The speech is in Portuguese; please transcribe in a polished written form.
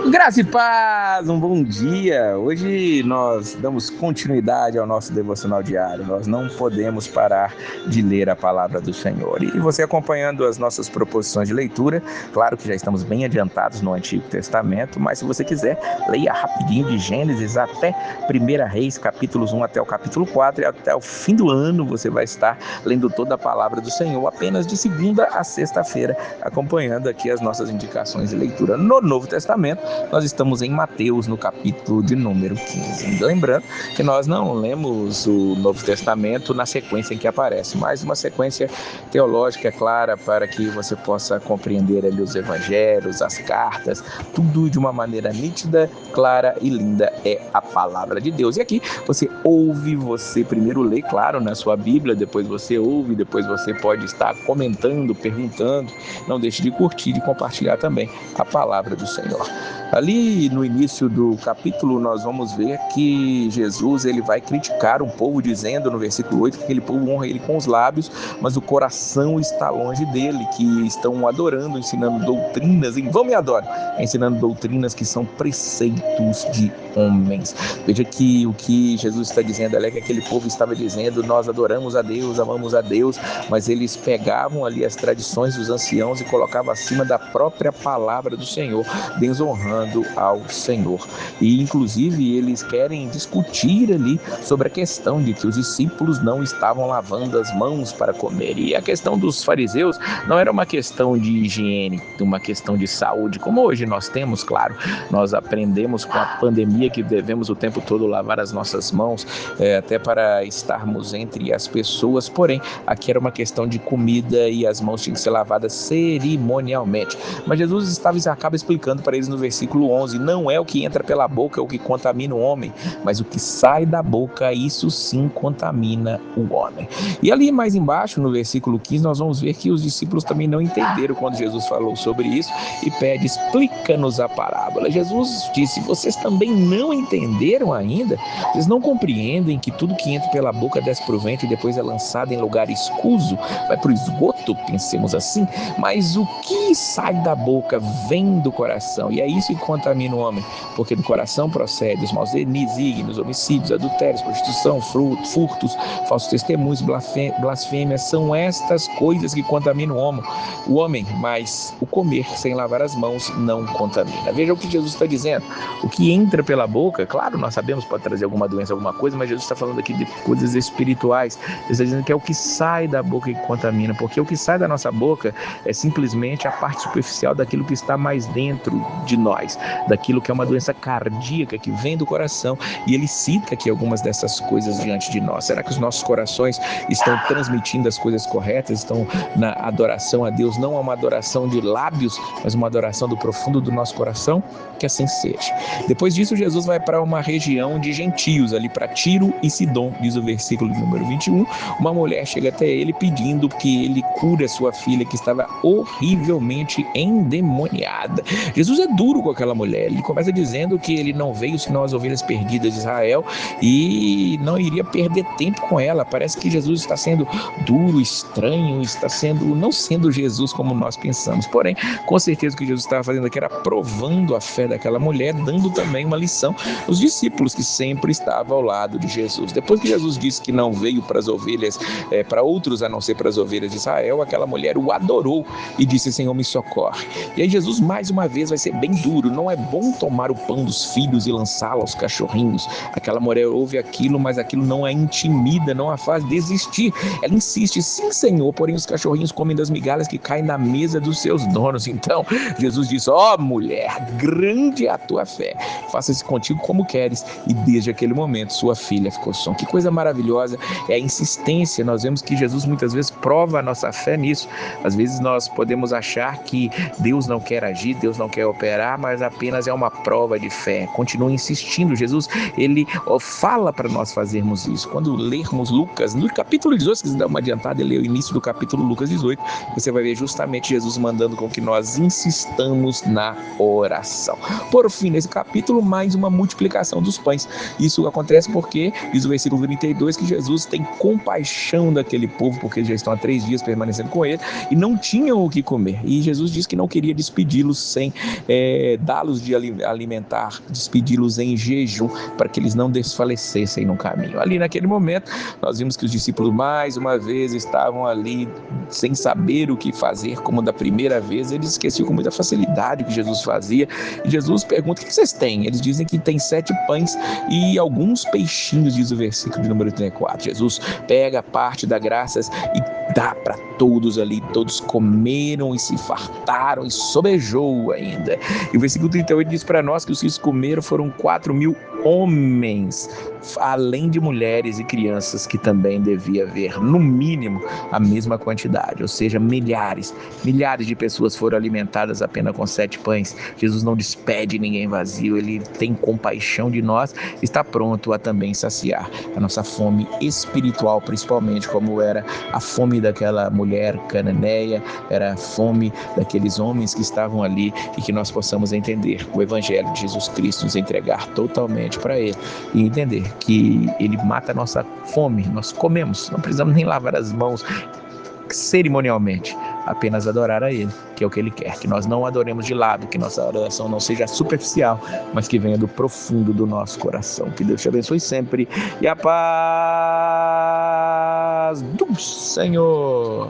Graça e paz, um bom dia. Hoje nós damos continuidade ao nosso devocional diário. Nós não podemos parar de ler a palavra do Senhor. E você acompanhando as nossas proposições de leitura, claro que já estamos bem adiantados no Antigo Testamento, mas se você quiser, leia rapidinho de Gênesis até 1 Reis, capítulos 1 até o capítulo 4, e até o fim do ano você vai estar lendo toda a palavra do Senhor, apenas de segunda a sexta-feira, acompanhando aqui as nossas indicações de leitura. No Novo Testamento, nós estamos em Mateus, no capítulo de número 15. Lembrando que nós não lemos o Novo Testamento na sequência em que aparece, mas uma sequência teológica clara para que você possa compreender ali os evangelhos, as cartas, tudo de uma maneira nítida, clara e linda é a palavra de Deus. E aqui você ouve, você primeiro lê, claro, na sua Bíblia, depois você ouve, depois você pode estar comentando, perguntando. Não deixe de curtir e compartilhar também a palavra do Senhor. Ali no início do capítulo nós vamos ver que Jesus ele vai criticar um povo dizendo no versículo 8 que aquele povo honra ele com os lábios, mas o coração está longe dele, que estão adorando, ensinando doutrinas, em vão me adoram, ensinando doutrinas que são preceitos de homens. Veja que o que Jesus está dizendo é que aquele povo estava dizendo: nós adoramos a Deus, amamos a Deus, mas eles pegavam ali as tradições dos anciãos e colocavam acima da própria palavra do Senhor, desonrando ao Senhor. E inclusive eles querem discutir ali sobre a questão de que os discípulos não estavam lavando as mãos para comer. E a questão dos fariseus não era uma questão de higiene, uma questão de saúde, como hoje nós temos, claro. Nós aprendemos com a pandemia que devemos o tempo todo lavar as nossas mãos, até para estarmos entre as pessoas, porém aqui era uma questão de comida e as mãos tinham que ser lavadas cerimonialmente. Mas Jesus acaba explicando para eles no versículo 11, não é o que entra pela boca o que contamina o homem, mas o que sai da boca, isso sim contamina o homem. E ali mais embaixo, no versículo 15, nós vamos ver que os discípulos também não entenderam quando Jesus falou sobre isso e pede: explica-nos a parábola. Jesus disse: vocês também não entenderam ainda? Vocês não compreendem que tudo que entra pela boca desce para o ventre e depois é lançado em lugar escuso, vai para o esgoto, pensemos assim? Mas o que sai da boca vem do coração, e é isso que contamina o homem, porque do coração procede os maus desígnios, homicídios, adultérios, prostituição, furtos, falsos testemunhos, blasfêmias. São estas coisas que contaminam o homem, mas o comer sem lavar as mãos não contamina. Veja o que Jesus está dizendo: o que entra pela boca, claro, nós sabemos pode trazer alguma doença, alguma coisa, mas Jesus está falando aqui de coisas espirituais. Ele está dizendo que é o que sai da boca que contamina, porque o que sai da nossa boca é simplesmente a parte superficial daquilo que está mais dentro de nós, daquilo que é uma doença cardíaca que vem do coração, e ele cita aqui algumas dessas coisas diante de nós. Será que os nossos corações estão transmitindo as coisas corretas, estão na adoração a Deus, não é uma adoração de lábios, mas uma adoração do profundo do nosso coração? Que assim seja. Depois disso, Jesus vai para uma região de gentios, ali para Tiro e Sidom, diz o versículo número 21, uma mulher chega até ele pedindo que ele cure a sua filha que estava horrivelmente endemoniada. Jesus é duro com aquela mulher. Ele começa dizendo que ele não veio senão as ovelhas perdidas de Israel e não iria perder tempo com ela. Parece que Jesus está sendo duro, estranho, não sendo Jesus como nós pensamos. Porém, com certeza o que Jesus estava fazendo aqui era provando a fé daquela mulher, dando também uma lição aos discípulos que sempre estavam ao lado de Jesus. Depois que Jesus disse que não veio para as ovelhas, para outros a não ser para as ovelhas de Israel, aquela mulher o adorou e disse: Senhor, me socorre. E aí Jesus mais uma vez vai ser bem duro: não é bom tomar o pão dos filhos e lançá-lo aos cachorrinhos. Aquela mulher ouve aquilo, mas aquilo não a intimida, não a faz desistir. Ela insiste: sim, Senhor, porém os cachorrinhos comem das migalhas que caem na mesa dos seus donos. Então Jesus diz: ó mulher, grande é a tua fé, faça-se contigo como queres. E desde aquele momento sua filha ficou sã. Que coisa maravilhosa é a insistência. Nós vemos que Jesus muitas vezes prova a nossa fé nisso. Às vezes nós podemos achar que Deus não quer agir, Deus não quer operar, mas apenas é uma prova de fé. Continua insistindo. Jesus, ele fala para nós fazermos isso. Quando lermos Lucas, no capítulo 18, se quiser dar uma adiantada e ler o início do capítulo Lucas 18, você vai ver justamente Jesus mandando com que nós insistamos na oração. Por fim, nesse capítulo, mais uma multiplicação dos pães. Isso acontece porque, diz o versículo 32, que Jesus tem compaixão daquele povo, porque eles já estão há 3 dias permanecendo com ele e não tinham o que comer. E Jesus diz que não queria despedi-los sem dá-los de alimentar, despedi-los em jejum, para que eles não desfalecessem no caminho. Ali naquele momento, nós vimos que os discípulos mais uma vez estavam ali sem saber o que fazer, como da primeira vez. Eles esqueciam com muita facilidade o que Jesus fazia, e Jesus pergunta: o que vocês têm? Eles dizem que tem 7 pães e alguns peixinhos, diz o versículo de número 34. Jesus pega parte da graças e dá para todos ali. Todos comeram e se fartaram, e sobejou ainda. E o versículo 38 diz para nós que os que comeram foram 4.000 homens, além de mulheres e crianças, que também devia haver no mínimo a mesma quantidade, ou seja, milhares de pessoas foram alimentadas apenas com 7 pães. Jesus não despede ninguém vazio, ele tem compaixão de nós, está pronto a também saciar a nossa fome espiritual, principalmente como era a fome daquela mulher cananeia, era a fome daqueles homens que estavam ali, e que nós possamos entender o Evangelho de Jesus Cristo, nos entregar totalmente para Ele e entender que Ele mata a nossa fome. Nós comemos, não precisamos nem lavar as mãos cerimonialmente, apenas adorar a Ele, que é o que Ele quer, que nós não adoremos de lado, que nossa adoração não seja superficial, mas que venha do profundo do nosso coração. Que Deus te abençoe sempre, e a paz do Senhor.